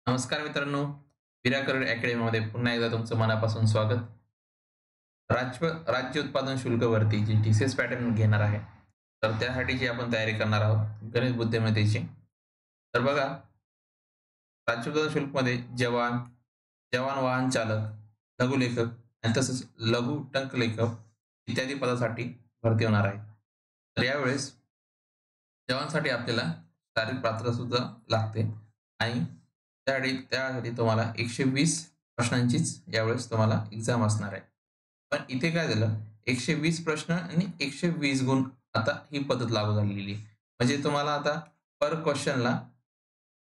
नमस्कार मित्रांनो, विराकरड अकॅडमीमध्ये पुन्हा एकदा तुमचं मनापासून स्वागत. राज्य उत्पादन शुल्कवरती जी टी-सी-एस पॅटर्न घेणार आहे, तर त्यासाठीची आपण तयारी करणार आहोत गणित बुद्धिमत्तेची. तर बघा, राज्य उत्पादन शुल्कमध्ये जवान, जवान वाहन चालक, लघुलेखक आणि तसंच लघु टंकलेखक इत्यादी पदासाठी भरती होणार आहे. तर यावेळेस जवानसाठी आपल्याला शारीरिक पात्रता सुद्धा लागते आणि त्यासाठी तुम्हाला 120 प्रश्नांचीच यावेळेस तुम्हाला एक्झाम असणार आहे. पण इथे काय झालं, 120 प्रश्न आणि 120 गुण आता ही पद्धत लागू झालेली आहे. म्हणजे तुम्हाला आता पर क्वेशनला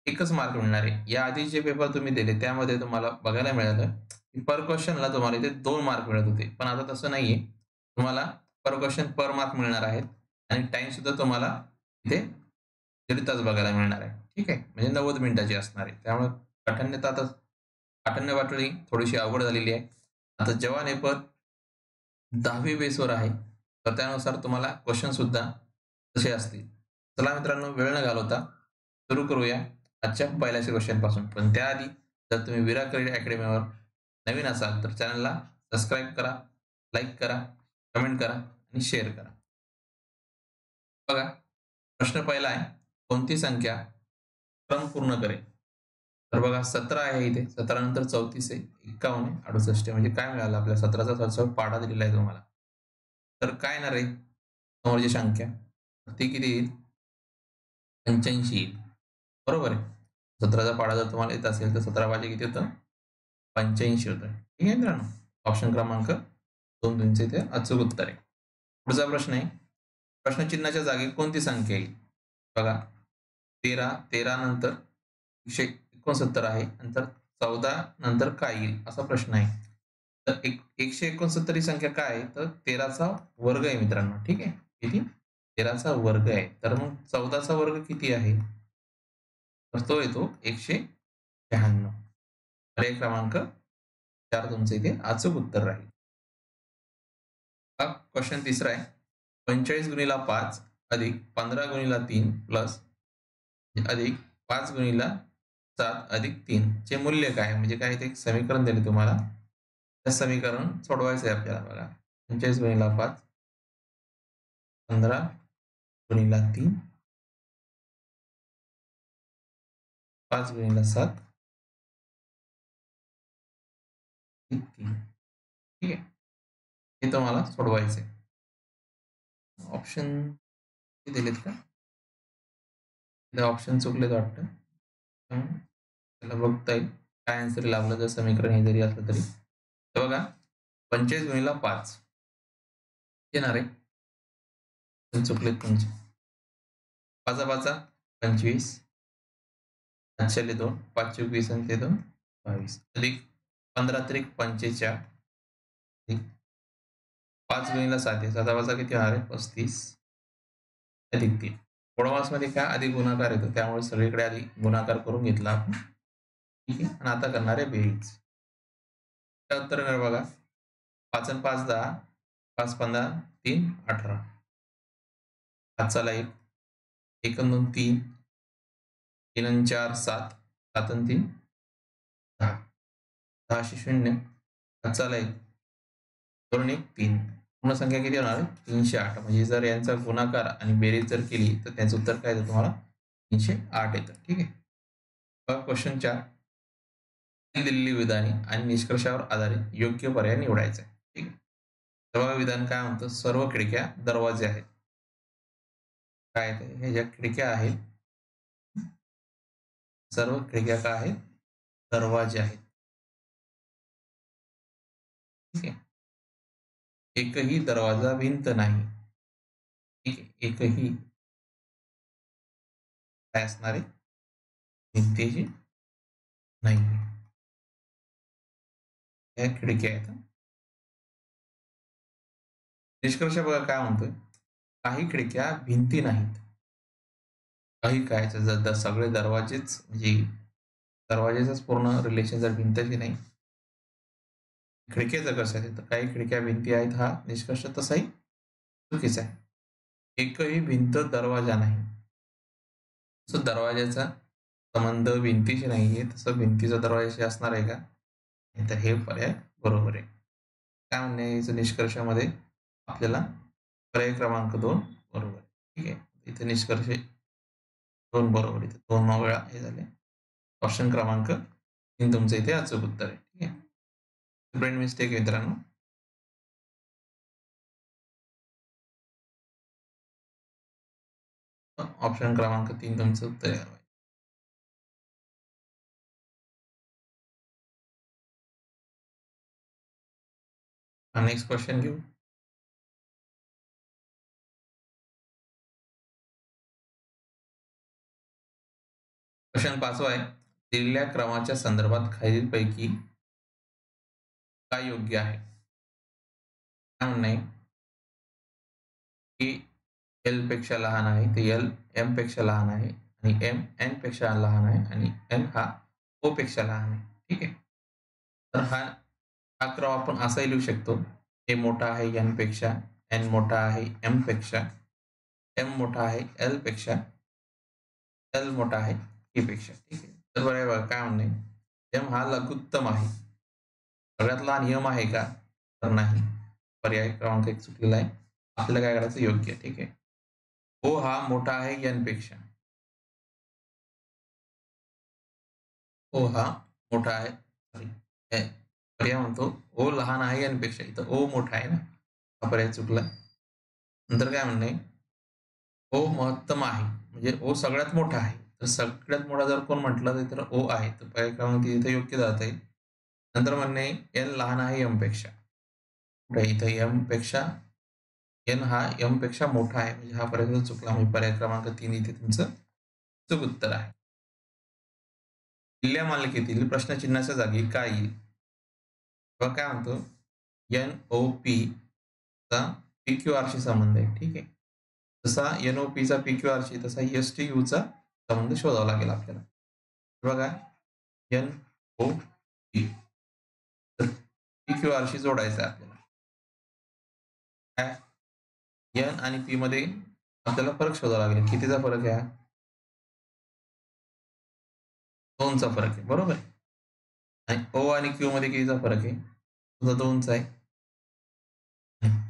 एकच मार्क मिळणार आहे. याआधी जे पेपर तुम्ही दिले त्यामध्ये तुम्हाला बघायला मिळालं, की पर क्वेशनला तुम्हाला इथे 2 मार्क मिळत होते. पण आता तसं नाहीये. तुम्हाला पर क्वेशन पर मार्क मिळणार आहेत आणि टाईम सुद्धा तुम्हाला इथे 1.5 तास बघायला मिळणार आहे. ठीक आहे. म्हणजे 90 मिनिटाची असणार आहे. त्यामुळे काठिण्यता आता काठिण्य पातळी थोडीशी अवघड झालेली आहे. आता जवान पेपर 10वी बेसवर आहे. तर त्यानुसार तुम्हाला क्वेशन सुद्धा तसे असतील. चला मित्रांनो, वेळ न घालवता सुरू करूया आजच्या पहिल्या क्वेश्चनपासून. पण त्याआधी जर तुम्ही विरा क्रेडिट अकॅडमीवर नवीन असाल तर चॅनलला सबस्क्राईब करा, लाईक करा, कमेंट करा आणि शेअर करा. बघा, प्रश्न पहिला आहे, कोणती संख्या क्रम पूर्ण करेल? तर बघा, 17 आहे इथे. 17 नंतर 34 आहे, 51 आहे, 68 आहे. म्हणजे काय मिळालं आपल्याला? 17चा 67 पाढा दिलेला आहे तुम्हाला. तर काय येणार आहे समोरची संख्या? तर ती किती येईल? 85 येईल. बरोबर आहे. 17चा पाढा जर तुम्हाला येत असेल तर 17 भागिले किती होतं? 85 होतं. ठीक आहे मित्रांनो. ऑप्शन क्रमांक 2 तुमचे इथे अचूक उत्तर आहे. पुढचा प्रश्न आहे, प्रश्नचिन्हाच्या जागी कोणती संख्या येईल? बघा, 13, 13 नंतर 169 आहे. नंतर 14 नंतर काय येईल? असा प्रश्न आहे. तर 169 ही संख्या काय आहे? तर 13चा वर्ग आहे मित्रांनो. ठीक आहे. किती? 13चा वर्ग आहे. तर मग 14चा वर्ग किती आहे? तर तो येतो 196. पर्याय क्रमांक 4 तुमचं इथे अचूक उत्तर राहील. क्वेश्चन तिसरा आहे. 45 गुणिले 5 अधिक 15 गुणिले 3 प्लस अधिक 5 गुणिले 7 अधिक 3 चे मूल्य काय आहे? म्हणजे काय ते एक समीकरण दिले तुम्हाला. ते समीकरण सोडवायचं आहे आपल्याला बघा. 45 गुणिले 5, 15 गुणिले 3, 5 गुणिले 7 अधिक 3. ठीक आहे. हे तुम्हाला सोडवायचं आहे. ऑप्शन दिलेत का? इथे ऑप्शन चुकलेत वाटतं. त्याला बघता येईल. काय आन्सर लागलं जर समीकरण हे जरी असलं तरी. तर बघा, 45 गुणिले 5 येणार आहे. पण चुकलेत तुमचे. 5 5 25, 5 2, 5 चोक 20 आणि ते 2 22 अधिक 15 त्रिक 45 अधिक 5 गुणिले 7 आहे. 7 5 किती होणार आहे? 35 अधिक 3. मध्ये काय अधिक गुणाकार येतो, त्यामुळे सगळीकडे आधी गुणाकार करून घेतला आपण. ठीक आहे. आणि आता करणार आहे बेरीज. त्या उत्तर मिळेल बघा. 5 आणि 5 10, 5 15, 3 18. 5 ला 1, 1 आणि 2 3, 3 आणि 4 7, 7 आणि 3 10. 10 शून्य, 5 ला 1, 2 आणि 1 3. पूर्ण संख्या किती होणार आहे? 308. म्हणजे जर यांचा गुणाकार आणि बेरीज जर केली तर त्याचं उत्तर काय येतं तुम्हाला? 308 येतं. ठीक आहे. बघा, क्वेश्चन 4. दिलेली विधाने आणि निष्कर्षावर आधारित योग्य पर्याय निवडायचा आहे. ठीक आहे. तर बघा, विधान काय म्हणतं? सर्व खिडक्या दरवाजे आहेत. काय आहे? हे ज्या खिडक्या आहेत, सर्व खिडक्या काय आहेत? दरवाजे आहेत. ठीक आहे. एकही दरवाजा भिंत नाही. ठीक आहे. एकही काय असणार आहे? भिंतीची नाही. या खिडक्या आहेत. निष्कर्ष बघा काय म्हणतोय? काही खिडक्या भिंती नाहीत. काही काय जर सगळे दरवाजेच म्हणजे दरवाजेच पूर्ण रिलेशन जर भिंतची नाही, खिडक्याचं कसं आहे? तर काही खिडक्या भिंती आहेत, हा निष्कर्ष तसाही चुकीचा आहे. एकही भिंत दरवाजा नाही. सो दरवाजाचा संबंध भिंतीशी नाहीये, तसं भिंतीचा दरवाजाशी असणार आहे का? नाही, तर हे पर्याय बरोबर आहे. काय म्हणणं आहे याचं निष्कर्षामध्ये? आपल्याला पर्याय क्रमांक 2 बरोबर आहे. ठीक आहे. इथे निष्कर्ष 2 बरोबर. इथे 2 वेळा हे झाले. ऑप्शन क्रमांक 3 तुमचं इथे अचूक उत्तर आहे. ठीक आहे. ब्रेन मिस्टेक आहे मित्रांनो. ऑप्शन क्रमांक 3 तुमचं उत्तर आहे. नेक्स्ट क्वेश्चन घेऊ. क्वेश्चन 5वा आहे. दिलेल्या क्रमाच्या संदर्भात खालीलपैकी काय योग्य आहे? काय म्हणणं आहे की एल पेक्षा लहान आहे, ते एल एम पेक्षा लहान आहे आणि एम एन पेक्षा लहान आहे आणि एन हा ओ पेक्षा लहान आहे. ठीक आहे. तर हा क्रम आपण असाही लिहू शकतो. ए मोठा आहे एन पेक्षा, एन मोठा आहे एम पेक्षा, एम मोठा आहे एल पेक्षा, एल मोठा आहे ए पेक्षा. ठीक आहे. तर बरं बघा काय म्हणणं आहे. एम हा लघुत्तम आहे. सगळ्यात लहान एम आहे का? तर नाही. पर्याय क्रमांक 1 चुकलेला आहे. आपल्याला काय करायचं योग्य. ठीक आहे. ओ हा मोठा आहे एन पेक्षा. ओ हा मोठा आहे. सॉरी. पर्याय म्हणतो ओ लहान आहे एन पेक्षा. इथं ओ मोठा आहे ना. हा पर्याय चुकला. नंतर काय म्हणणं आहे. ओ महत्तम आहे. म्हणजे ओ सगळ्यात मोठा आहे. तर सगळ्यात मोठा जर कोण म्हटलं तर ओ आहे. तर पर्याय क्रमांक 3 इथे योग्य जात आहे. नंतर म्हणणे एन लहान आहे एम पेक्षा. कुठे इथं एम पेक्षा एन हा एम पेक्षा मोठा आहे. म्हणजे हा पर्याय चुकला. म्हणजे पर्याय क्रमांक 3 इथे तुमचं चूक उत्तर आहे. दिलेल्या मालिकेतील प्रश्नचिन्हाच्या जागी काय येईल? तेव्हा काय म्हणतो एन-ओ-पी चा पी-क्यू-आरशी संबंध आहे. ठीक आहे. जसा एन-ओ-पीचा पी-क्यू-आरशी तसा एस-टी-यूचा संबंध शोधावा लागेल आपल्याला. बघा एन-ओ-पी तर पी-क्यू-आरशी जोडायचं आहे आपल्याला. काय? एन आणि पी मध्ये आपल्याला फरक शोधावा लागेल. कितीचा फरक आहे हा? 2 चा फरक आहे. बरोबर आहे. आणि ओ आणि क्यू मध्ये कितीचा फरक आहे? सुद्धा 2 चा आहे.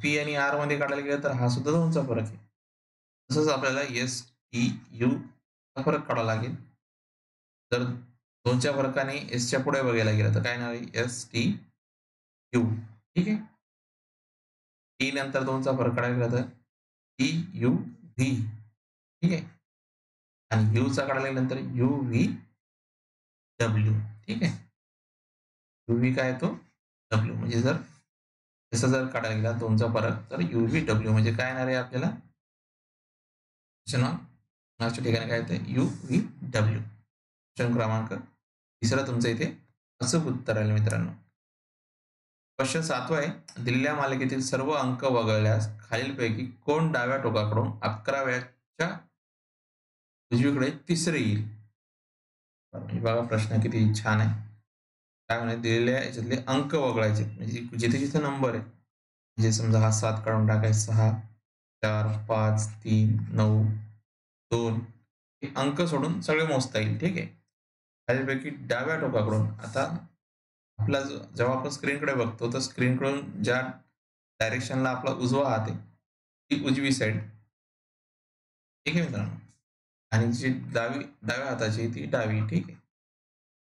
पी आणि आर मध्ये काढायला गेलं तर हा सुद्धा 2 चा फरक आहे. तसंच आपल्याला एस, टी, यू चा फरक काढावा लागेल. तर 2 च्या फरकाने एसच्या पुढे बघायला गेलं तर काय येणार आहे? S, T, you. ठीक आहे. टी नंतर 2 चा फरक काढायला गेला तर टी, यू, व्ही. ठीक आहे. आणि यूचा काढायला गेल्यानंतर यू, व्ही, डब्ल्यू. ठीक आहे. यू, व्ही काय येतो? डब्ल्यू. म्हणजे जर तसं जर काढायला गेला 2 चा फरक तर यू, व्ही, डब्ल्यू म्हणजे काय येणार आहे आपल्याला? ऑप्शनच्या ठिकाणी काय येतं? You, V, W. ऑप्शन क्रमांक 3 तुमचं इथे अचूक उत्तर आहे मित्रांनो. क्वेश्चन 7वा आहे. दिलेल्या मालिकेतील सर्व अंक वगळल्यास खालीलपैकी कोण डाव्या टोकाकडून 11व्याच्या उजवीकडे तिसरे येईल? म्हणजे बघा प्रश्न किती छान आहे. काय म्हणे दिलेल्या याच्यातले अंक वगळायचे म्हणजे जिथे-जिथे नंबर आहे. म्हणजे समजा हा 7 काढून टाकायचा 6, 4, 5, 3, 9, 2 हे अंक सोडून सगळे मोजता येईल. ठीक आहे. खालीलपैकी डाव्या टोकाकडून आता आपला जेव्हा आपण स्क्रीनकडे बघतो तर स्क्रीनकडून ज्या डायरेक्शनला आपला उजवा हात आहे, ती उजवी साईड. ठीक आहे मित्रांनो. आणि जी डाव्या हाताची ती डावी. ठीक आहे.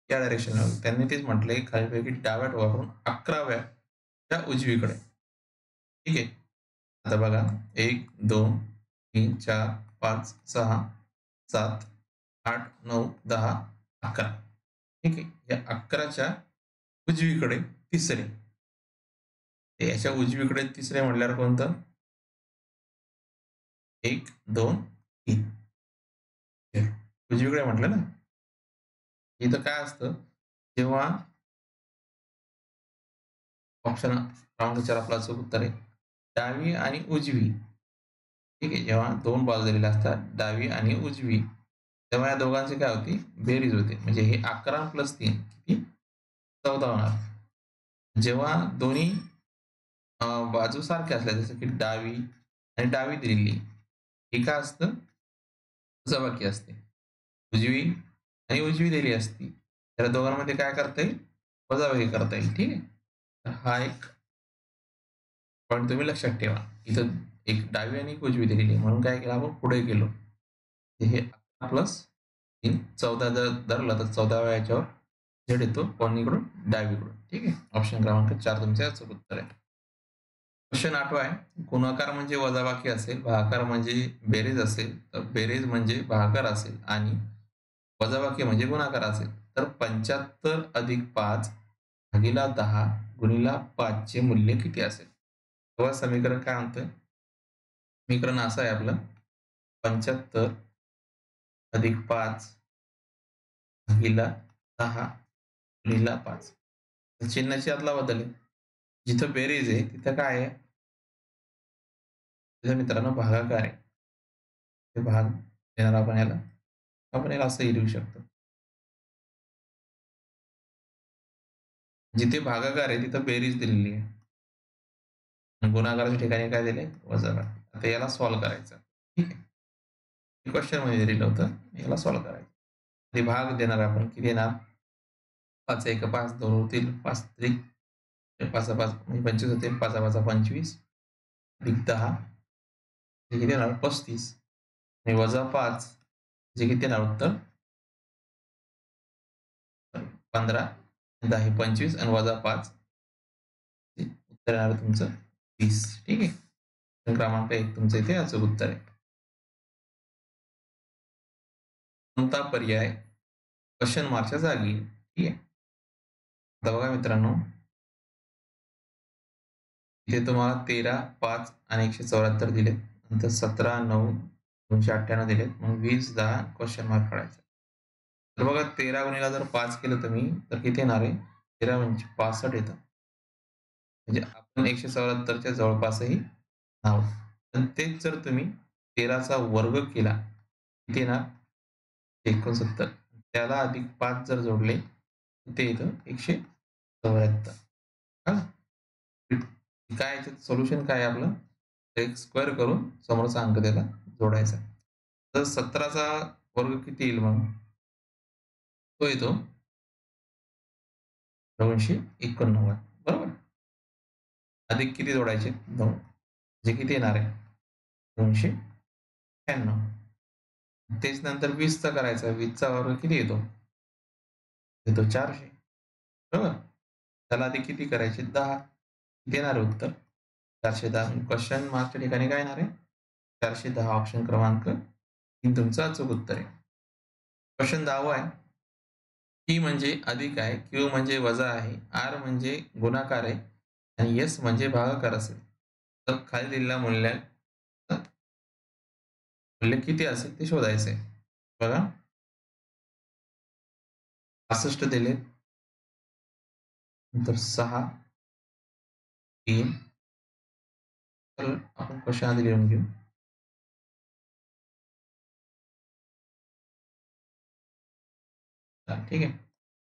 या डायरेक्शनला त्यांनी तेच म्हटलंय खालीलपैकी डाव्या टोकाकडून 11व्या उजवीकडे. ठीक आहे. आता बघा 1, 2, 3, 4, 5, 6, 7, 8, 9, 10, 11. ठीक आहे. या 11च्या उजवीकडे तिसरे. याच्या उजवीकडे तिसरे म्हटल्यावर कोणतं? 1, 2, 3. उजवीकडे म्हटलं ना. इथं काय असतं जेव्हा ऑप्शन क्रमांक 4 आपला अचूक उत्तर आहे. डावी आणि उजवी. ठीक आहे. जेव्हा 2 बाजू दिलेल्या असतात, डावी आणि उजवी, तेव्हा या दोघांची काय होती? बेरीज होते. म्हणजे हे 11 प्लस 3 किती? 14 होणार. जेव्हा दोन्ही बाजू सारख्या असल्या जसं की डावी आणि डावी दिलेली, हे काय असतं? वजाबाकी असते. उजवी आणि उजवी दिली असती, तर दोघांमध्ये काय करता येईल? वजाबाकी करता येईल. ठीक आहे. तर हा एक पॉइंट तुम्ही लक्षात ठेवा. इथं एक डावी आणि एक उजवी दिलेली आहे. म्हणून काय केलं आपण पुढे गेलो. हे 11 प्लस 3 14 जर धरलं तर 14व्या याच्यावर झेड येतो कोणीकडून? डावीकडून. ठीक आहे. ऑप्शन क्रमांक 4 तुमचं याचं उत्तर आहे. क्वेश्चन 8 आहे. गुणाकार म्हणजे वजाबाकी असेल, भागाकार म्हणजे बेरीज असेल, तर बेरीज म्हणजे भागाकार असेल आणि वजाबाकी म्हणजे गुणाकार असेल. तर 75 अधिक 5 भागीला 10 गुणिला 5 चे मूल्य किती असेल? तेव्हा समीकरण काय म्हणतंय? समीकरण असं आहे आपलं 75 अधिक 5 भागीला 10 गुणिला 5. चिन्हाची अदला बदल आहे. जिथं बेरीज आहे तिथं काय आहे? तिथं मित्रांनो भागाकार आहे. ते भाग देणार आपण याला. आपण याला असंही लिहू शकतो. जिथे भागाकार आहे तिथं बेरीज दिलेली आहे. आणि गुणाकाराच्या ठिकाणी काय दिलंय? वजाबाकी. आता याला सॉल्व्ह करायचं. ठीक आहे. क्वेश्चनमध्ये दिलेलं होतं. याला सॉल्व्ह करायचं. ते भाग देणार आपण किती येणार? 5 एक 5, 2 होतील, 5 त्रिक 5 5 म्हणजे 25 होतील, 5 5 25 अधिक 10 हे किती येणार? 35 आणि वजा 5 जे किती येणार उत्तर? 15, 10 हे 25 आणि वजा 5 उत्तर येणार तुमचं 30. ठीक आहे. क्रमांक 1 तुमचं इथे याचं उत्तर आहे. कोणता पर्याय क्वेश्चन मार्कच्या जागी आहे? ठीक आहे. आता बघा मित्रांनो, इथे तुम्हाला 13, 5 आणि 174 दिलेत. नंतर 17, 9, 298 दिलेत. मग 20, 10 क्वेश्चन मार्क काढायचा. तर बघा 13 गुणिला जर 5 केलं तुम्ही तर किती येणार आहे? 13 म्हणजे 65 येतं. म्हणजे आपण 174च्या जवळपासही आहोत. पण तेच जर तुम्ही 13चा वर्ग केला, किती येणार? 69. त्याला अधिक 5 जर जोडले, ते येतं 174. हां. काय याच्यात सोल्युशन काय आहे आपलं? एक स्क्वेअर करून समोरचा अंक त्याला जोडायचा. तर 17चा वर्ग किती येईल मग? तो येतो 289 बरोबर? अधिक किती जोडायचे? 2 म्हणजे किती येणार आहे? 296. तेच नंतर 20चा करायचा. 20चा वर्ग किती येतो? येतो 400 बरोबर? त्याला आधी किती करायचे? 10 किती येणार आहे उत्तर? 410 क्वेश्चन मार्कच्या ठिकाणी काय येणार आहे? 410 ऑप्शन क्रमांक 3 तुमचं अचूक उत्तर आहे. क्वेश्चन 10 आहे. P म्हणजे अधिक आहे, Q म्हणजे वजा आहे, R म्हणजे गुणाकार आहे आणि S म्हणजे भागाकार असेल. तर खाली दिलेल्या मूल्य किती असेल ते शोधायचं आहे. बघा 65 दिलेत, नंतर 6, 3 तर आपण क्वेश्चन आधी लिहून घेऊ. ठीक आहे.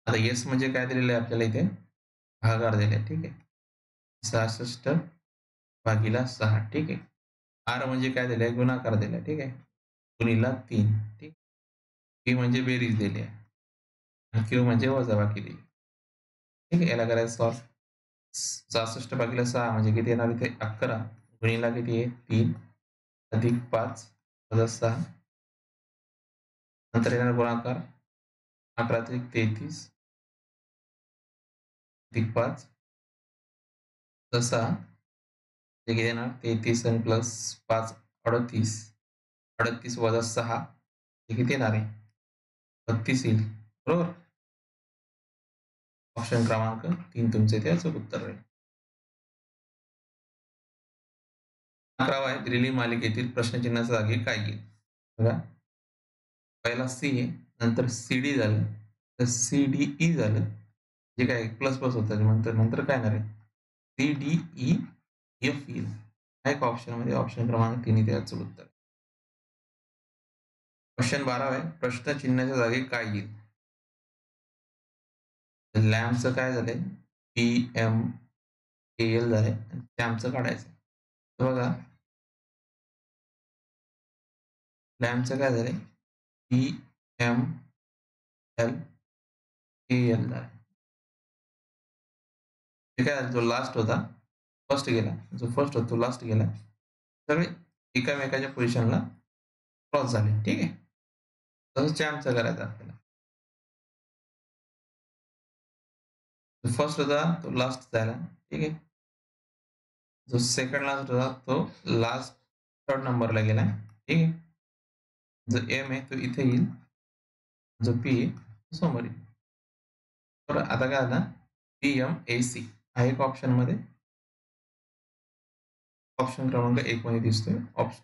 आता S म्हणजे काय दिलेलं आहे आपल्याला इथे? भागाकार दिले ठीक आहे. 66 भागीला 6 ठीक आहे. R म्हणजे काय दिलंय? गुणाकार दिलाय ठीक आहे. गुणीला 3 ठीक. P म्हणजे बेरीज दिली आहे. आणि Q म्हणजे वजाबाकी दिली. ठीक आहे. याला करायचं सॉल्व्ह. 66 भागीला 6 म्हणजे किती येणार इथे 11 गुणीला किती आहे 3 अधिक 5 वजा 6 नंतर येणार गुणाकार 11 त्रिक 33 अधिक 5 वजा 6 म्हणजे किती येणार 33 आणि प्लस 5 38 38 वजा 6 हे किती येणार आहे 32 येईल बरोबर. ऑप्शन क्रमांक 3 तुमचे इथे याचं उत्तर आहे. 11 आहे दिलेली मालिकेतील प्रश्नचिन्हाच्या जागी काय येईल? बघा पहिला सी आहे, नंतर सी-डी झालं, तर सी-डी-ई झालं. जे काय प्लस प्लस होतं नंतर नंतर काय येणार आहे? सी-डी-ई-एफ येईल. हा एक ऑप्शनमध्ये ऑप्शन क्रमांक 3 इथे याचं उत्तर. क्वेश्चन 12 आहे. प्रश्नचिन्हाच्या जागी काय येईल? लॅम्पचं काय झालंय? पी-एम-ए-एल झालंय. लॅम्पचं काढायचं. तर बघा लॅम्पचं काय झालंय? पी-एम एल के एल झाले. ते काय झालं, जो लास्ट होता फर्स्ट गेला, जो फर्स्ट होता तो लास्ट गेला. सगळे एकामेकाच्या पोझिशनला क्रॉस झाले. ठीक आहे. तसं चॅम्पचं करायचं आपल्याला. जो फर्स्ट होता तो लास्ट झाला. ठीक आहे. जो सेकंड लास्ट होता तो लास्ट थर्ड नंबरला गेला. ठीक आहे. जो एम आहे तो इथे येईल, जो पी आहे तो समोर येईल. तर आता काय झालं, PMAC आहे एक ऑप्शनमध्ये, ऑप्शन क्रमांक 1 मध्ये दिसतोय ऑप्शन.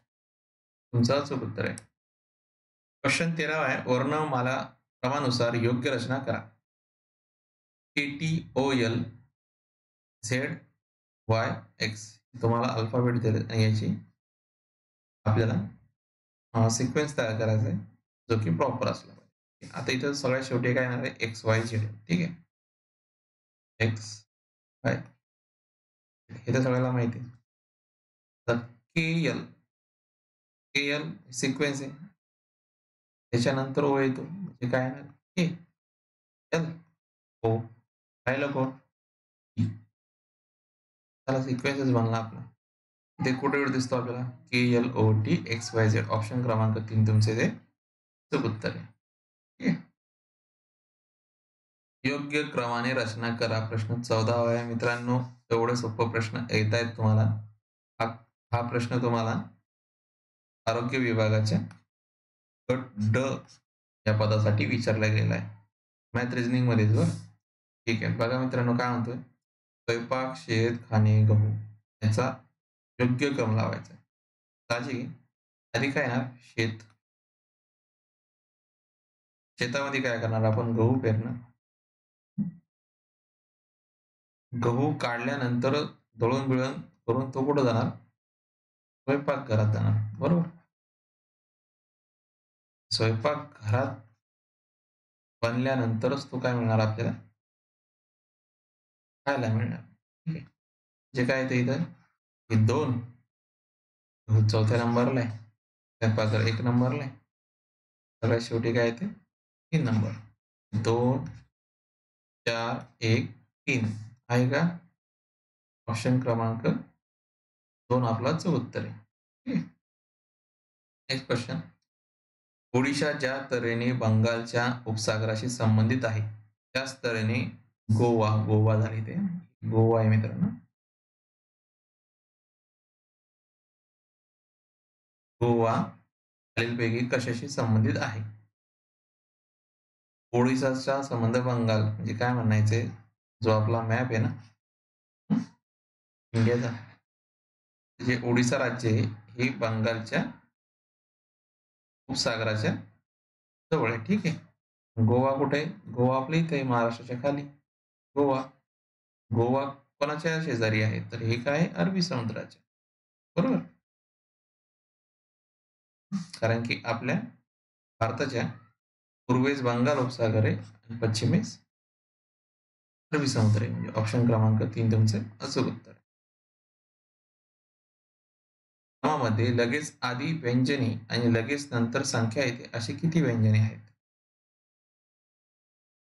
तुमचं अचूक उत्तर आहे. क्वेश्चन 13 आहे. वर्णमाला क्रमानुसार योग्य रचना करा. KTOL ZYX तुम्हाला अल्फाबेट दिले आणि याची आपल्याला सिक्वेन्स तयार करायचा आहे, जो की प्रॉपर असला पाहिजे. आता इथं सगळ्यात शेवटी काय येणार आहे, XYZ. ठीक आहे. XY हे तर सगळ्याला माहिती आहे. तर KL सिक्वेन्स आहे. त्याच्यानंतर O येतो, म्हणजे काय येणार, KL O राहिलं कोण, E. त्याला सिक्वेन्सच बनला आपला. ते कुठे दिसतो आपल्याला, KLOTXYZ. ऑप्शन क्रमांक 3 तुमचे ते चूक उत्तर आहे. ठीक आहे. योग्य क्रमाने रचना करा. प्रश्न 14 आहे मित्रांनो. एवढे सोपे प्रश्न येत आहेत तुम्हाला. हा हा प्रश्न तुम्हाला आरोग्य विभागाच्या गट ड या पदासाठी विचारला गेला आहे. मॅथ रिझनिंग मध्येच बरं. ठीक आहे. बघा मित्रांनो काय म्हणतोय, स्वयंपाक, शेत, खाणे, गहू याचा योग्य क्रम लावायचा आहे. साहजिक आहे. आधी काय येणार, शेत. शेतामध्ये काय करणार आपण, गहू पेरणार. गहू काढल्यानंतर दळून बिळून करून तो कुठं जाणार, स्वयंपाक घरात जाणार. बरोबर. स्वयंपाक घरात बनल्यानंतरच तो काय मिळणार आपल्याला, खायला मिळणार. ठीक आहे. जे काय ते इथं हे 2 गहू चौथ्या नंबरला आहे, स्वयंपाक 1 नंबरला आहे. सगळ्यात शेवटी काय येते, 3 नंबर. 2 4 1 3 आहे का, ऑप्शन क्रमांक 2 आपला उत्तर आहे. ठीक आहे. Next question. ओडिशा ज्या तऱ्हेने बंगालच्या उपसागराशी संबंधित आहे, त्याच तऱ्हेने गोवा झाली ते, गोवा आहे मित्रांनो. गोवा खालीलपैकी कशाशी संबंधित आहे. ओडिशाचा संबंध बंगाल, म्हणजे काय म्हणायचे, जो आपला मॅप आहे ना इंडियाचा, जे ओडिसा राज्य आहे हे बंगालच्या उपसागराच्या जवळ आहे. ठीक आहे. गोवा कुठे आहे, गोवा आपल्या इथे आहे, महाराष्ट्राच्या खाली गोवा. गोवा कोणाच्या शेजारी आहे, तर हे काय, अरबी समुद्राच्या. बरोबर. कारण की आपल्या भारताच्या पूर्वेस बंगाल उपसागर आहे आणि पश्चिमेस अरबी समुद्र आहे. म्हणजे ऑप्शन क्रमांक 3 तुमचे अचूक उत्तर. नामामध्ये लगेच आधी व्यंजने आणि लगेच नंतर संख्या येते अशी किती व्यंजने आहेत.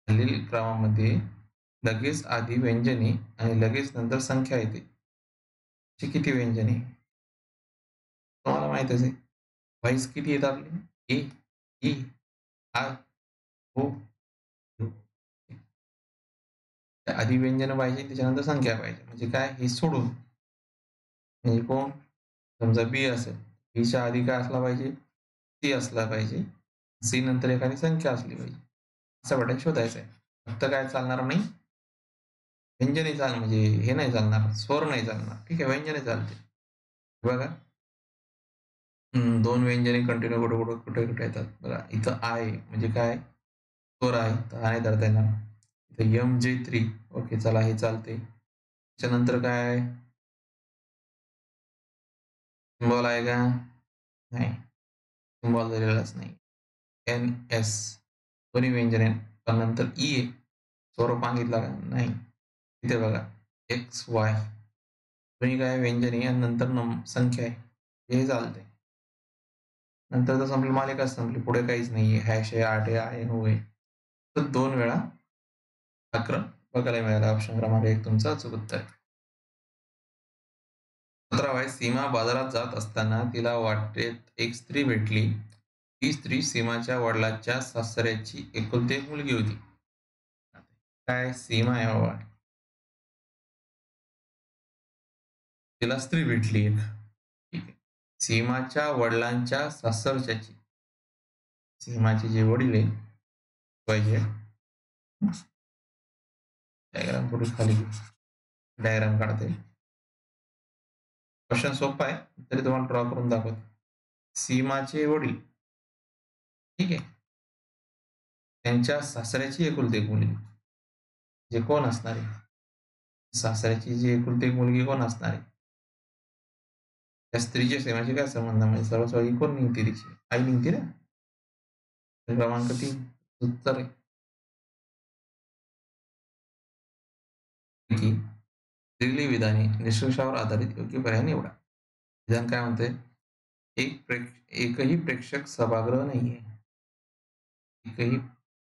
खालील क्रमामध्ये लगेच आधी व्यंजने आणि लगेच नंतर संख्या येते अशी किती व्यंजने, तुम्हाला माहितच आहे. व्हॉइस किती येतात आपले, ए, ई, आय, ओ, यू. आधी व्यंजन पाहिजे, त्याच्यानंतर संख्या पाहिजे. म्हणजे काय, हे सोडून, म्हणजे कोण, समजा बी असेल, बीच्या आधी काय असला पाहिजे, सी असला पाहिजे, सी नंतर एखादी संख्या असली पाहिजे. असा पॅटर्न शोधायचा आहे. फक्त काय चालणार नाही, व्यंजने म्हणजे हे नाही चालणार, स्वर नाही चालणार. ठीक आहे, व्यंजने चालते. बघा, 2 व्यंजने कंटिन्यू कुठे येतात बघा. इथं आय म्हणजे काय, स्वर आहे, तर हा नाही धरता येणार. इथं MJ3, ओके चला हे चालते. त्याच्यानंतर काय, सिम्बॉल आहे का, नाही, सिम्बॉल दिलेलाच नाही. NS दोन्ही व्यंजने, पण नंतर ई आहे, स्वर मागितला का, नाही. इथे बघा, XY दोन्ही काय व्यंजने आणि नंतर संख्या आहे, हे चालते. नंतर तर संपली, मालिका संपली, पुढे काहीच नाहीये. हॅश आहे, 8 आहे, 9 आहे. तर 2 वेळा आक्रम बघायला मिळाला. ऑप्शन क्रमांक 1 तुमचं अचूक उत्तर आहे. 17 आहे. सीमा बाजारात जात असताना तिला वाटेत एक स्त्री भेटली. ती स्त्री सीमाच्या वडिलांच्या सासऱ्याची एकुलती एक मुलगी होती. काय सीमा आहे बाबा. तिला स्त्री भेटली एक. ठीक आहे. सीमाच्या वडिलांच्या सासरच्याची. सीमाचे जे वडील आहे पाहिजे. डायग्राम पुढे खाली डायग्राम काढते. क्वेश्चन सोपा आहे तरी तुम्हाला ड्रॉ करून दाखवतो. सीमाचे वडील ठीक आहे त्यांच्या सासऱ्याची एकुलती एक मुलगी जे कोण असणार आहे सासऱ्याची जी एकुलती एक मुलगी कोण असणार आहे त्या स्त्रीच्या सीमाशी काय संबंध म्हणजे सर्वस्वी कोण निघते तिची आई निघते ना क्रमांक 3 उत्तर आहे की दिलेली विधाने निष्कर्षावर आधारित योग्य पर्याय निवडा. विधान काय म्हणते एकही प्रेक्षक सभागृह नाहीये. एकही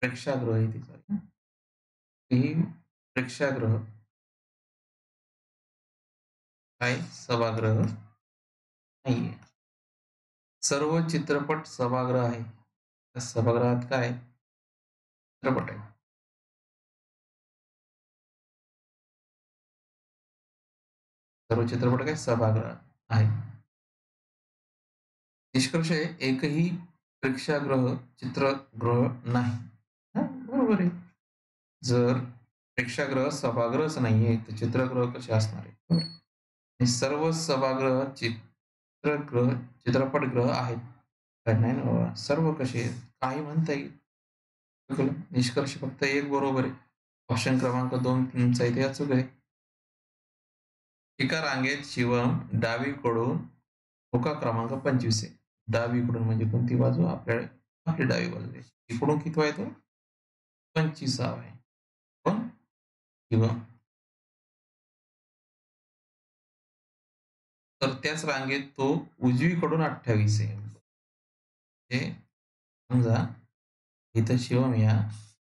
प्रेक्षागृह आहे तिचा एकही प्रेक्षागृह काय सभागृह नाहीये. सर्व चित्रपट सभागृह आहे. त्या सभागृहात काय चित्रपट आहे. सर्व चित्रपट काय सभागृह आहे. निष्कर्ष आहे एकही प्रेक्षागृह चित्रगृह नाही. बरोबर आहे. जर प्रेक्षागृह सभागृहच नाहीये तर चित्रगृह कसे असणार आहे. आणि सर्व सभागृह चित्रपटगृह आहेत. नाही ना बाबा सर्व कसे आहेत काही म्हणता येईल. निष्कर्ष फक्त एक बरोबर आहे. ऑप्शन क्रमांक 2 तुमचा इथे अचूक आहे. एका रांगेत शिवम डावीकडून धोका क्रमांक 25 आहे. डावीकडून म्हणजे कोणती बाजू आपली डावी बाजू आहे. इकडून किती आहे तो 25 आहे. पण शिवम तर त्याच रांगेत तो उजवीकडून 28 आहे. हे समजा इथं शिवम या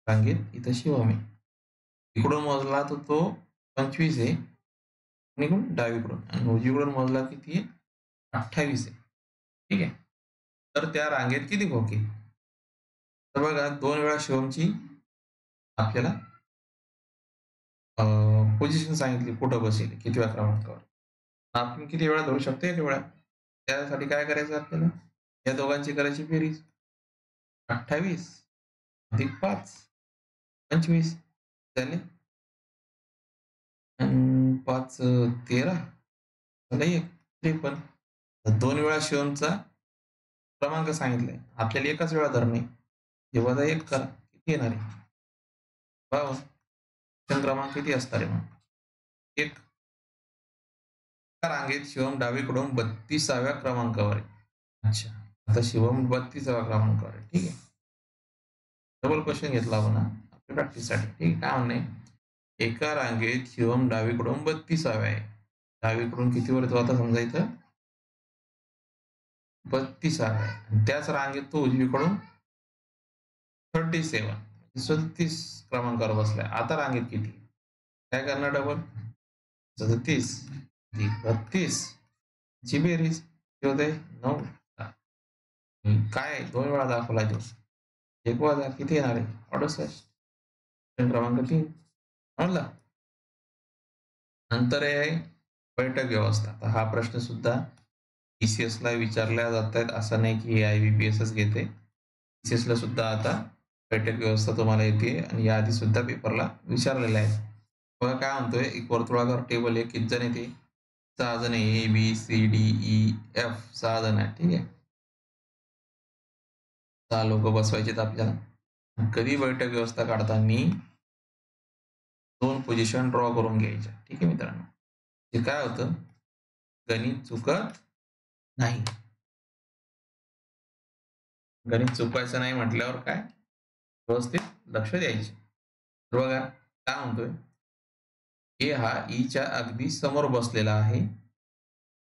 रांगेत इथं शिवम आहे. इकडून मोजला तर तो 25 आहे. आणि डावीकडून आणि उजवीकडून मोजला किती आहे 28 आहे. ठीक आहे. तर त्या रांगेत किती खोके तर बघा 2 वेळा शिवमची आपल्याला पोझिशन सांगितली कुठं बसेल कितव्या क्रमांकावर. आपण किती वेळा धरू शकतो 1 वेळा. त्यासाठी काय करायचं आपल्याला या दोघांची करायची बेरीज 28 अधिक 5 25 झाले. 5 13 झालं 1 53. 2 वेळा शिवमचा क्रमांक सांगितलाय आपल्याला एकाच वेळा धरणे हे वजा 1 करा किती येणार आहे 52. क्रमांक किती असणार आहे मग 1. रांगेत शिवम डावीकडून 32व्या क्रमांकावर आहे. अच्छा आता शिवम 32व्या क्रमांकावर आहे. ठीक आहे. डबल क्वेश्चन घेतला आपण आपल्या प्रॅक्टिससाठी. ठीक आहे. काय म्हणणे एका रांगेत शिवम डावीकडून 32व्या आहे. डावीकडून कितीवर येतो आता समजा इथं 32 आहे. त्याच रांगेत तो उजवीकडून 37 37 क्रमांकावर बसलाय. आता रांगेत किती काय करणार डबल 37 32 ची बेरीज होते 9. काय 2 वेळा दाखवला तो 1 वजा किती येणार आहे 68. क्रमांक 3 म्हणला. नंतर आहे बैठक व्यवस्था. तर हा प्रश्न सुद्धा टीसीएस ला विचारल्या जात आहेत असं नाही की IBPS घेते. टीसीएस ला सुद्धा आता बैठक व्यवस्था तुम्हाला येते आणि याआधी सुद्धा पेपरला विचारलेला आहे. बघा काय म्हणतोय एक वर्तुळाकार टेबल आहे किती जण येते 6 जण आहे ABCDEF 6 जण आहे. ठीक आहे 6 लोक बसवायचे आपल्याला. कधी बैठक व्यवस्था काढताना 2 पोझिशन ड्रॉ करून घ्यायच्या. ठीक आहे मित्रांनो. हे काय होतं गणित चुकत नाही. गणित चुकवायचं नाही म्हटल्यावर काय व्यवस्थित लक्ष द्यायचे. बघा काय म्हणतोय ए हा ईच्या अगदी समोर बसलेला आहे.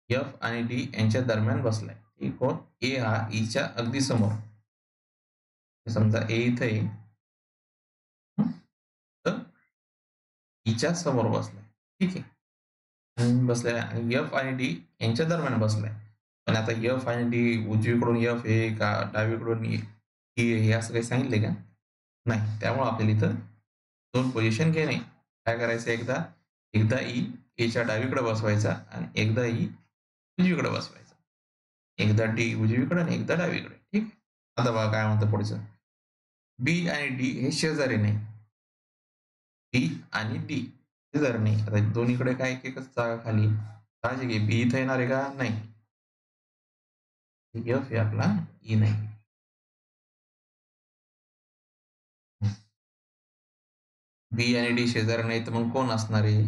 F आणि D यांच्या दरम्यान बसलाय. ठीक कोण ए हा ईच्या अगदी समोर समजा ए इथे ईच्या समोर बसलाय. ठीक आहे. बसलाय आणि एफ आणि डी यांच्या दरम्यान बसलाय. पण आता एफ आणि डी उजवीकडून एफ आहे का डावीकडून डी आहे हे असं काही सांगितलंय का? नाही. त्यामुळे आपल्याला इथं 2 पोझिशन घेणे. काय करायचं एकदा एकदा ई एच्या डावीकडे बसवायचा आणि एकदा ई उजवीकडे बसवायचा. एकदा डी उजवीकडे आणि एकदा डावीकडे. ठीक आहे. आता बघा काय म्हणतं पुढचं. बी आणि डी हे शेजारी नाही. बी आणि डी शेजारी नाही. आता दोन्हीकडे काय एक-एकच जागा खाली आहे. साहजिक आहे. बी इथं येणार आहे का? नाही. एफ आहे आपला, ई नाही. बी आणि डी शेजारी नाही तर मग कोण असणार आहे?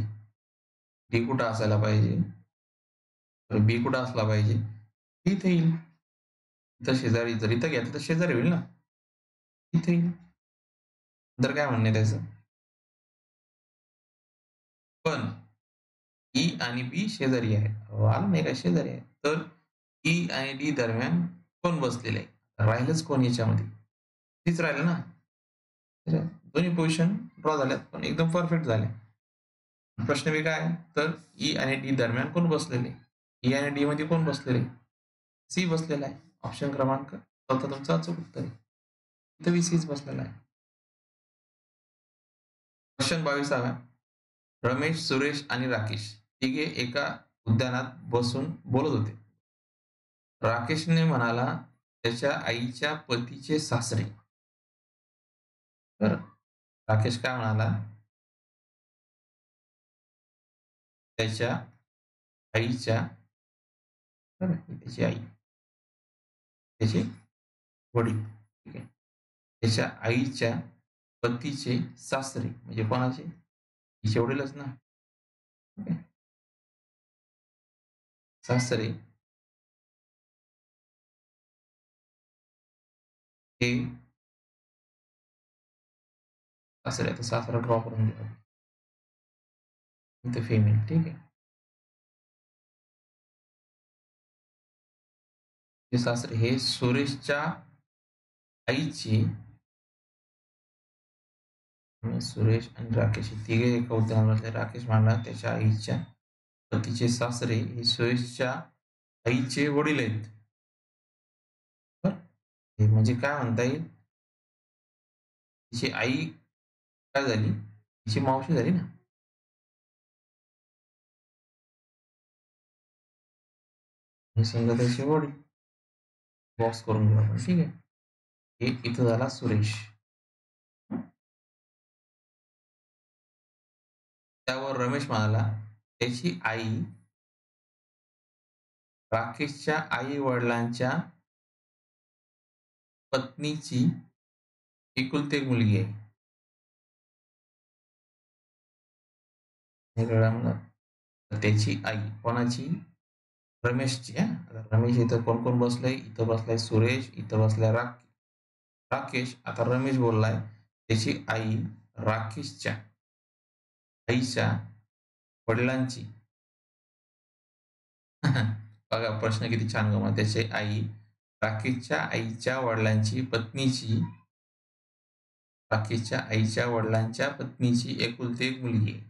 डी कुठं असायला पाहिजे? तर बी कुठं असला पाहिजे? डी इथे येईल. इथं शेजारी जर इथं घेतलं तर शेजारी होईल ना? इथे येईल. तर काय म्हणणं आहे त्याचं? पण ई आणि बी शेजारी आहे. आलं नाही का शेजारी आहे. तर ई आणि डी दरम्यान कोण बसलेलं आहे? राहिलंच कोण याच्यामध्ये? तीच राहिलं ना. तर दोन्ही पोझिशन ड्रॉ झाल्यात, पण एकदम परफेक्ट झाल्या. प्रश्न बी काय आहे? तर ई आणि डी दरम्यान कोण बसलेले आहे? ई आणि डी मध्ये कोण बसलेले आहे? सी बसलेला आहे. ऑप्शन क्रमांक चौथा तुमचं अचूक उत्तर आहे. इथं बी सीच बसलेला आहे. क्वेश्चन 22 रमेश, सुरेश आणि राकेश तिघे एका उद्यानात बसून बोलत होते. राकेशने म्हणाला त्याच्या आईच्या पतीचे सासरे. तर राकेश काय म्हणाला? त्याच्या आईच्या बरं, ही त्याची आई, त्याचे वडील. ठीक आहे. त्याच्या आईच्या पतीचे सासरे म्हणजे कोणाचे? तिचे वडीलच ना. ठीक आहे. सासरे हे सासरे आता सासरा ड्रॉ करून घ्या. इथे फिमेल. ठीक आहे. ते सासरे हे सुरेशच्या आईची सुरेश आणि राकेश हे तिघे एका उद्यानावर राकेश म्हणाला त्याच्या आईच्या पतीचे सासरे हे सुरेशच्या आईचे वडील आहेत. बरं. हे म्हणजे काय म्हणता येईल? तिची आई काय झाली? तिची मावशी झाली ना. हे समजा त्याचे वडील. बॉक्स करून घेऊ आपण. ठीक आहे. हे इथं झाला सुरेश. त्यावर रमेश म्हणाला त्याची आई राकेशच्या आई-वडिलांच्या पत्नीची एकुलती एक मुलगी आहे. हे कळलं मला. तर त्याची आई कोणाची? रमेशची हां. आता रमेश इथं कोण-कोण बसलंय? इथं बसलाय सुरेश, इथं बसलाय राकेश. आता रमेश बोललाय त्याची आई राकेशच्या आईच्या वडिलांची बघा प्रश्न किती छान गंमत. त्याची आई राकेशच्या आईच्या वडिलांची पत्नीची राकेशच्या आईच्या वडिलांच्या पत्नीची एकुलती एक मुलगी आहे.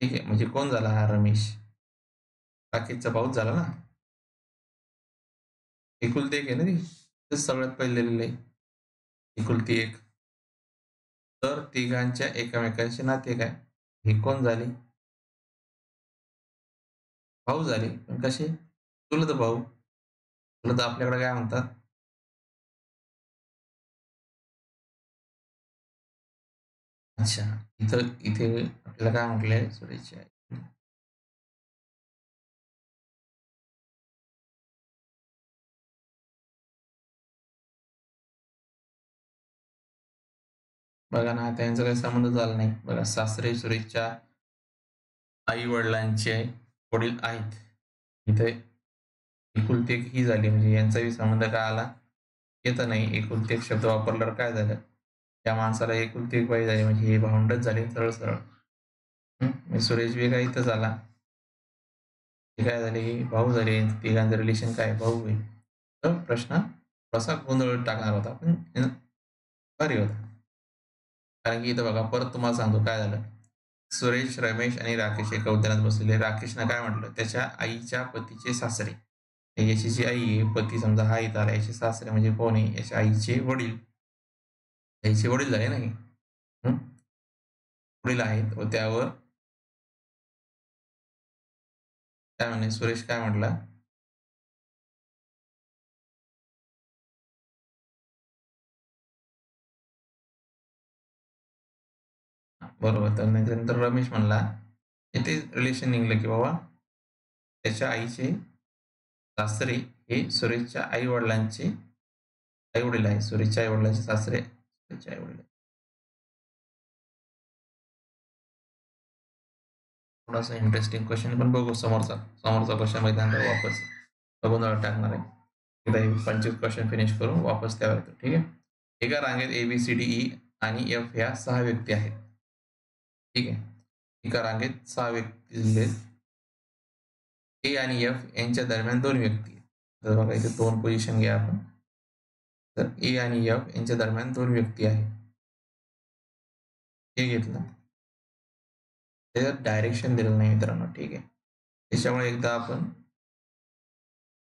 ठीक आहे. म्हणजे कोण झाला हा रमेश? राकेशचा भाऊच झाला ना. एकुलती एक आहे ना ती. तेच सगळ्यात पहिले लिहिलेलं आहे. एकुलती एक. तर तिघांच्या एकमेकांचे नाते काय? हे कोण झाले? भाऊ झाले. पण कसे? चुलत भाऊ. चुलत आपल्याकडे काय म्हणतात? अच्छा. इथे आपल्याला काय म्हटलंय? सुरेशची आई. बघा ना, त्यांचा काही संबंध झाला नाही. बघा सासरे सुरेशच्या आई-वडिलांचे वडील आहेत. इथे एकुलती एक ही झाली म्हणजे यांचाही संबंध काय आला? येत नाही. एकुलती एक शब्द वापरल्यावर काय झालं? त्या माणसाला एकुलती एक बाई झाली म्हणजे हे भावंडच झाले सरळ-सरळ. मग सुरेश बी काय इथंच आला. ते काय झाले? भाऊ झाले. तिघांचं रिलेशन काय? भाऊ आहे. तर प्रश्न कसा गोंधळ टाकणार होता पण भारी होता. कारण की इथं बघा परत तुम्हाला सांगतो काय झालं. सुरेश, रमेश आणि राकेश एका उद्यानात बसलेले. राकेशनं काय म्हटलं? त्याच्या आईच्या पतीचे सासरे. याची जी आई आहे, पती समजा हा इथं आला. याचे सासरे म्हणजे कोण आहे? याच्या आईचे वडील. आईचे वडील झाले ना हे. हं? वडील आहेत व त्यावर काय म्हणे सुरेश काय म्हटला? बरोबर. तर त्याच्यानंतर रमेश म्हणला, इथे रिलेशन निघलं की बाबा त्याच्या आईचे सासरे हे सुरेशच्या आई-वडिलांचे आई-वडील आहेत. सुरेशच्या आई-वडिलांचे सासरे सुरेशचे आई-वडील आहेत. थोडासा इंटरेस्टिंग क्वेश्चन पण बघू समोरचा. समोरचा क्वेश्चन बघितल्यानंतर वापस गोंधळात टाकणार आहे. एकदा हे 25 क्वेश्चन फिनिश करून वापस त्यावर येतो. ठीक आहे. एका रांगेत ए, बी, सी, डी, ई आणि एफ ह्या 6 व्यक्ती आहेत. ठीक आहे. एका रांगेत 6 व्यक्ती दिलेत. ए आणि एफ यांच्या दरम्यान 2 व्यक्ती आहेत. तर बघा इथे 2 पोझिशन घ्या आपण. तर ए आणि एफ यांच्या दरम्यान 2 व्यक्ती आहेत. हे घेतलं. त्याच्यात डायरेक्शन दिलेलं नाही मित्रांनो. ठीक आहे. त्याच्यामुळे एकदा आपण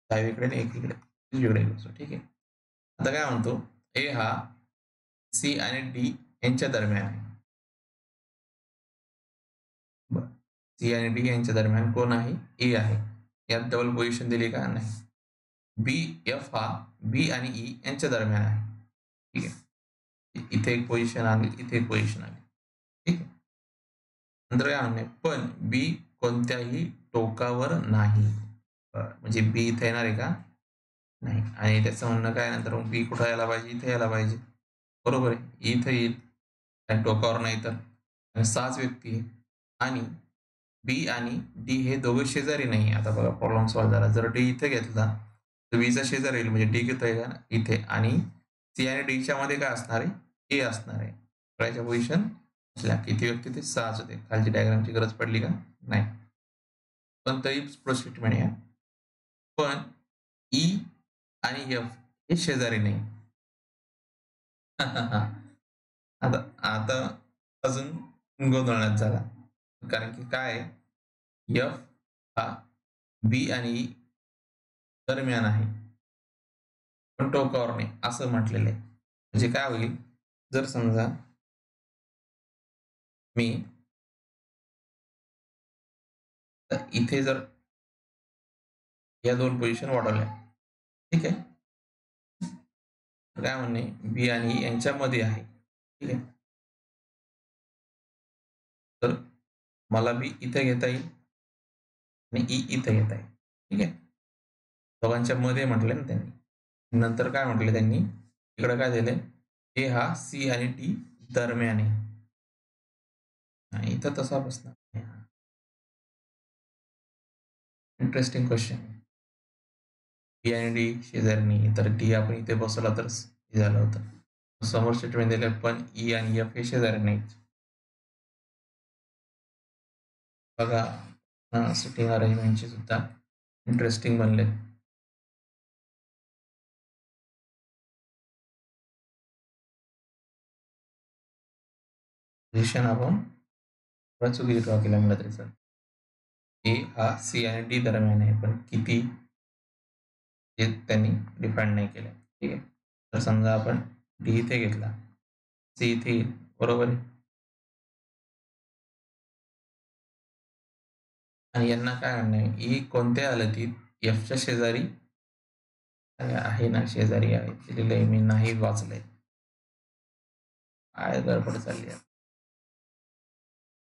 डावीकडे आणि एकीकडे उजवीकडे घेतो. ठीक आहे. आता काय म्हणतो? ए हा सी आणि डी यांच्या दरम्यान आहे. बरं. सी आणि डी यांच्या दरम्यान कोण आहे? ए आहे. यात डबल पोझिशन दिली का? नाही. बी, एफ हा बी आणि ई यांच्या दरम्यान आहे. ठीक आहे. इथे एक पोझिशन आली, इथे एक पोझिशन आली. ठीक आहे. नंतर काय म्हणणे? पण बी कोणत्याही टोकावर नाही. म्हणजे बी इथे येणार आहे का? नाही. आणि त्याचं म्हणणं काय नंतर मग बी कुठं यायला पाहिजे? इथे यायला पाहिजे. बरोबर आहे. इथे येईल. आणि टोकावर नाही तर. आणि 6च व्यक्ती आहे. आणि बी आणि डी हे दोघे शेजारी नाही. आता बघा प्रॉब्लेम सॉल्व्ह झाला. जर डी इथे घेतला, तर बीचा शेजारी येईल म्हणजे डी घेता येईल इथे आणि सी आणि डीच्या मध्ये काय असणार आहे? ए असणार आहे. कळायच्या पोझिशन असल्या किती व्यक्ती ते 6च होते. खालची डायग्रामची गरज पडली का? नाही. पण तरी स्टेटमेंट आहे. पण ई आणि एफ हे शेजारी नाही. आता आता अजून गोंधळात झाला. कारण की काय आहे, एफ हा बी आणि ई दरम्यान आहे. पण टोकावर नाही असं म्हटलेलं आहे. म्हणजे काय होईल, जर समजा मी इथे जर या 2 पोझिशन वाढवल्या, ठीक आहे. काय म्हणणे बी आणि ई यांच्यामध्ये आहे. ठीक आहे. तर मला बी इथे घेता येईल आणि ई इथे घेता येईल. ठीक आहे. दोघांच्या मध्ये म्हटले ना त्यांनी. नंतर काय म्हटले त्यांनी, इकडे काय दिलंय, ए हा सी आणि डी दरम्यान आहे. इथं तसा बसणार नाही. Interesting question. डी आणि डी शेजारी नाही तर डी आपण इथे बसवला तर हे झालं होतं. समोर स्टेटमेंट दिलं पण ई आणि एफ हे शेजारी नाहीत. बघा सिटिंग अरेंजमेंटचे सुद्धा इंटरेस्टिंग बनले. पोझिशन आपण चुकीची ड्रॉ केला म्हणलं तरी सर. ए हा सी आणि डी दरम्यान आहे पण किती हे त्यांनी डिफाईन नाही केलं. ठीक आहे. तर समजा आपण डी इथे घेतला, सी इथे येईल. बरोबर आहे. आणि यांना काय म्हणणं आहे, ई कोणत्या हालतीत एफच्या शेजारी आहे ना, शेजारी आहे दिलेलं आहे. मी नाही वाचलंय. काय गडबड चालली आहे.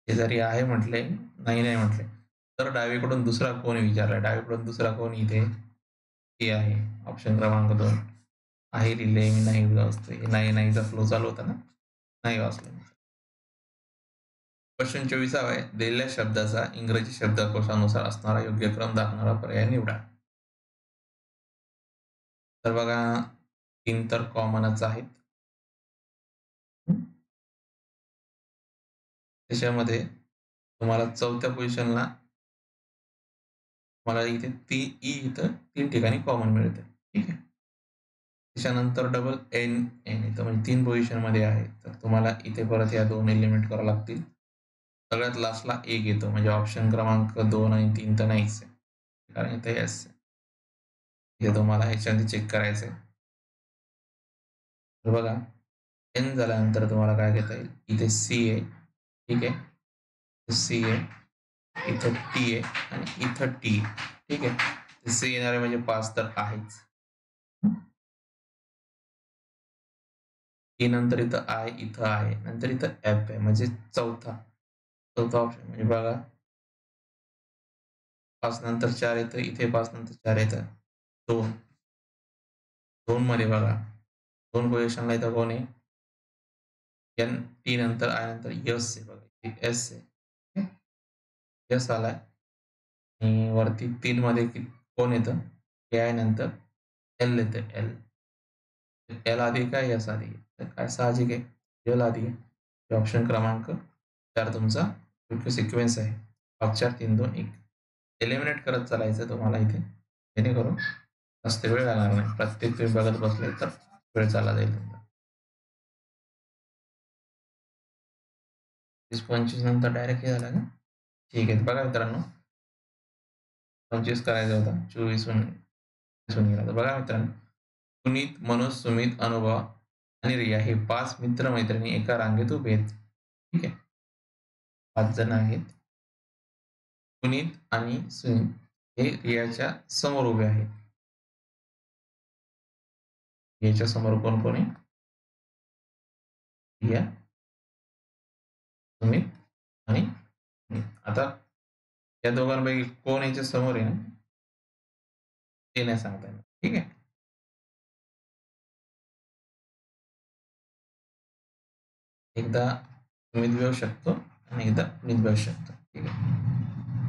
शेजारी आहे म्हटले, नाही नाही म्हटले. तर डावीकडून दुसरा कोण विचारला, डावीकडून दुसरा कोण इथे ए आहे. ऑप्शन क्रमांक 2 आहे लिहिले मी नाही वाचतोय. नाही नाहीचा फ्लो चालू होता ना, नाही वाचलं. क्वेश्चन 24 आहे. दिलेल्या शब्दाचा इंग्रजी शब्दकोशानुसार असणारा योग्य क्रम दाखवणारा पर्याय निवडा. तर बघा 3 तर कॉमनच आहेत. त्याच्यामध्ये तुम्हाला चौथ्या पोझिशनला मला इथे ई इथं 3 ठिकाणी कॉमन मिळते. ठीक आहे. त्याच्यानंतर डबल एन एन इथं म्हणजे 3 पोझिशनमध्ये आहे. तर तुम्हाला इथे परत या 2 एलिमेंट करावं लागतील. सगळ्यात लास्टला 1 येतो म्हणजे ऑप्शन क्रमांक 2 आणि 3 तर नाहीच आहे. कारण इथे येस आहे. हे तुम्हाला ह्याच्यामध्ये चेक करायचं आहे. तर बघा एन झाल्यानंतर तुम्हाला काय घेता येईल, इथे सी आहे, ठीक आहे. सी आहे, इथं टी आहे आणि इथं टी आहे, ठीक आहे. सी येणारे म्हणजे 5 तर आहेच. टी नंतर इथं आय, इथं आहे, नंतर इथं एफ आहे म्हणजे चौथा ऑप्शन म्हणजे बघा 5 नंतर 4 येतं, इथे 5 नंतर 4 येतं. 2 मध्ये बघा 2 पोझिशनला इथं कोण आहे? एन टी नंतर आय नंतर एस आहे बघा, एस आहे. एस आलाय आणि वरती 3 मध्ये कोण येतं? ए-आय नंतर एल येतं, एल. एल आधी काय, एस आधी? तर काय साहजिक आहे, एल आधी आहे. ऑप्शन क्रमांक 4 तुमचा योग्य सिक्वेन्स आहे. 5, 4, 3, 2, 1. एलिमिनेट करत चालायचं तुम्हाला इथे, जेणेकरून जास्त वेळ लागणार नाही. प्रत्येक तुम्ही बघत बसले तर वेळ चालला जाईल तुमचा. 20-25 नंतर डायरेक्ट हे झालं का? ठीक आहे. बघा मित्रांनो, 25 करायचा होता. 24 होऊन गेला. तर बघा मित्रांनो, पुनीत, मनोज, सुमित, अनुभव आणि रिया हे 5 मित्र-मैत्रिणी एका रांगेत उभे आहेत. ठीक आहे. 5 जण आहेत. पुनीत आणि सुमित हे रियाच्या समोर उभे आहेत. रियाच्या समोर कोण-कोण आहे? रिया, सुमित आणि पुनीत. आता या दोघांपैकी कोण याच्या समोर आहे ना, ते नाही सांगता येणार. ठीक आहे. एकदा सुमित येऊ शकतो आणि एकदा पुनीत येऊ शकतो. ठीक आहे.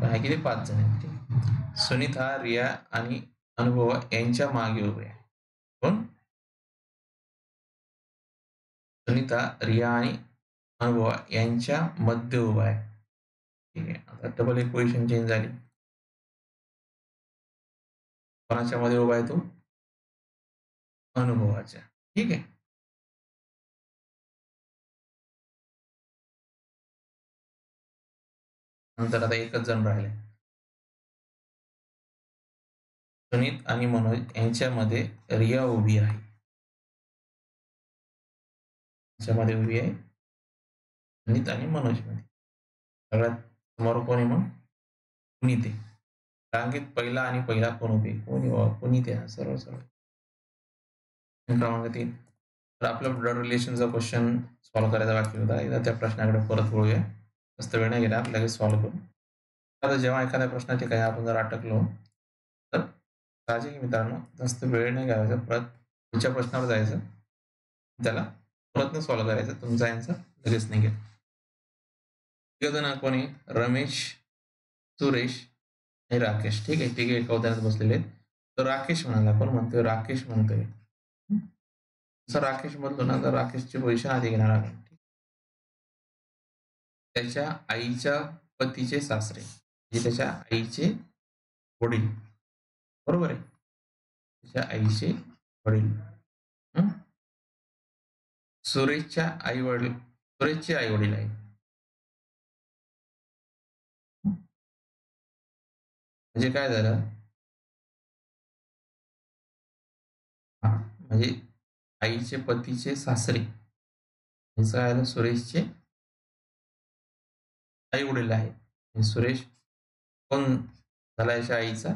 पण आहे किती 5 जण आहेत. ठीक आहे. सुनीत हा रिया आणि अनुभव यांच्या मागे उभे आहे. कोण? सुनीता, रिया आणि अनुभव यांच्या मध्ये उभा आहे. ठीक आहे. आता डबल एक पोझिशन चेंज झाली. कोणाच्या मध्ये उभा आहे तो? अनुभवाच्या. ठीक आहे. नंतर आता एकच जण राहिले. सुनीत आणि मनोज यांच्यामध्ये रिया उभी आहे. यांच्यामध्ये उभी आहे सुनीत आणि मनोजमध्ये. सगळ्यात समोर कोण आहे मग? पुनीत आहे. रांगेत पहिला आणि पहिला कोण उभे? कोण आहे बाबा? पुनीत आहे सर्व सरळ. क्रमांक 3. तर आपला ब्लड रिलेशनचा क्वेश्चन सॉल्व्ह करायचा बाकी होता. एकदा त्या प्रश्नाकडे परत वळूया. जास्त वेळ नाही घेणार, लगेच सॉल्व्ह करू. आता जेव्हा एखाद्या प्रश्नाची काही आपण जर अटकलो, तर साहजिक आहे मित्रांनो, जास्त वेळ नाही घालवायचा. परत पुढच्या प्रश्नावर जायचं. त्याला परत सॉल्व्ह करायचं. तुमचा आन्सर लगेच निघेल. तिघजण कोणी? रमेश, सुरेश आणि राकेश. ठीक आहे. तिघे एका उद्यानात बसलेले आहेत. तर राकेश म्हणाला. कोण म्हणतोय? राकेश म्हणतोय. जसं राकेश म्हणतो ना, तर राकेशची पोझिशन आधी घेणार आहोत. त्याच्या आईच्या पतीचे सासरे, म्हणजे त्याच्या आईचे वडील, बरोबर आहे? त्याच्या आईचे वडील. हं? सुरेशचे आई-वडील आहेत. म्हणजे काय झालं? हां, म्हणजे आईचे पतीचे सासरे, याचं काय झालं? सुरेशचे आई-वडील आहेत. आणि सुरेश कोण झाला याच्या आईचा?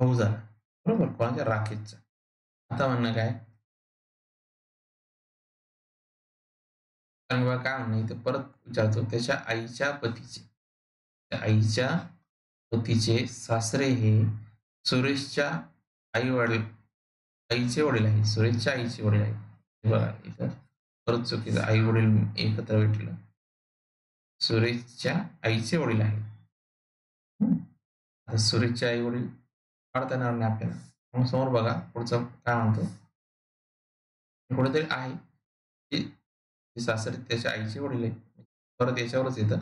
भाऊ झाला. बरोबर? कोणाच्या? राकेशचा. आता म्हणणं काय? कारण बघा काय म्हणणं इथे परत विचारतो, त्याच्या आईच्या पतीचे. त्या आईच्या पतीचे सासरे हे सुरेशच्या आई-वडील आईचे वडील आहेत. सुरेशच्या आईचे वडील आहेत. हे बघा इथं परत चुकीचं. आई-वडील एकत्र भेटलं. सुरेशच्या आईचे वडील आहेत. हं. आता सुरेशचे आई-वडील काढता येणार नाही आपल्याला. मग समोर बघा पुढचं काय म्हणतो? कुठेतरी आहे, की ते सासरे त्याच्या आईचे वडील आहेत. परत याच्यावरच येतं.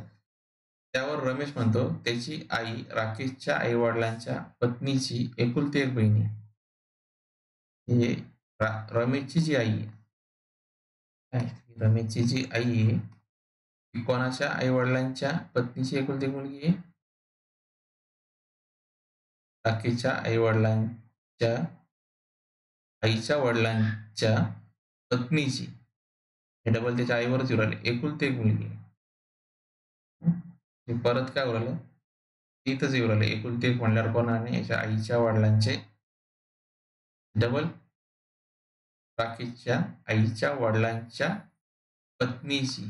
त्यावर रमेश म्हणतो, त्याची आई राकेशच्या आई-वडिलांच्या पत्नीची एकुलती एक बहीण आहे. म्हणजे रमेशची जी आई आहे, काय रमेशची जी आई आहे ती कोणाच्या आई वडिलांच्या पत्नीची एकुलती एक मुलगी आहे? राकेशच्या आई वडिलांच्या आईच्या वडिलांच्या पत्नीची, हे डबल त्याच्या आईवरच येऊ राहिले, एकुलती एक मुलगी आहे. हे परत काय होऊ राहिलं, इथंच येऊ राहिले एकुलती एक म्हणल्यावर कोणाने, याच्या आईच्या वडिलांचे, डबल राकेशच्या आईच्या वडिलांच्या पत्नीची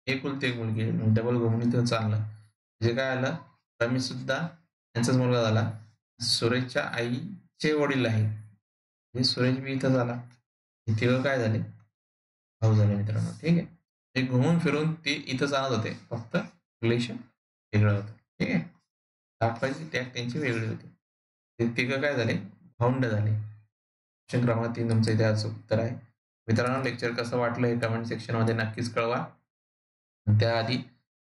एकुलती एक मुलगी आहे. डबल घुमून इथं चाललं म्हणजे काय आलं, रमेश सुद्धा त्यांचाच मुलगा झाला. सुरेशच्या आईचे वडील आहेत म्हणजे सुरेश बी इथं झाला. हे तिघं काय झाले, भाऊ झाले मित्रांनो. ठीक आहे, ते घुमून फिरून ते इथं आणत होते, फक्त रिलेशन वेगळं होतं. ठीक आहे, दाखवायची टॅग त्यांची वेगळी होती. ते तिघं काय झाले, भावंड झाले. ऑप्शन क्रमांक 3 तुमचं इथे आज उत्तर आहे. मित्रांनो, लेक्चर कसं वाटलं हे कमेंट सेक्शनमध्ये नक्कीच कळवा. त्याआधी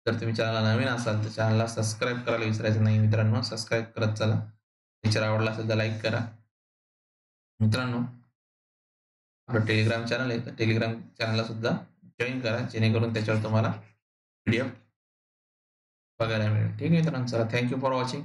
जर तुम्ही चॅनलला नवीन असाल तर चॅनलला सबस्क्राईब करायला विसरायचं नाही मित्रांनो. सबस्क्राईब करत चला. लेक्चर आवडला असेल तर लाईक करा. मित्रांनो, आपलं टेलिग्राम चॅनल आहे, तर टेलिग्राम चॅनलला सुद्धा जॉईन करा, जेणेकरून त्याच्यावर तुम्हाला PDF बघायला मिळेल. ठीक आहे मित्रांनो, चला, थँक यू फॉर वॉचिंग.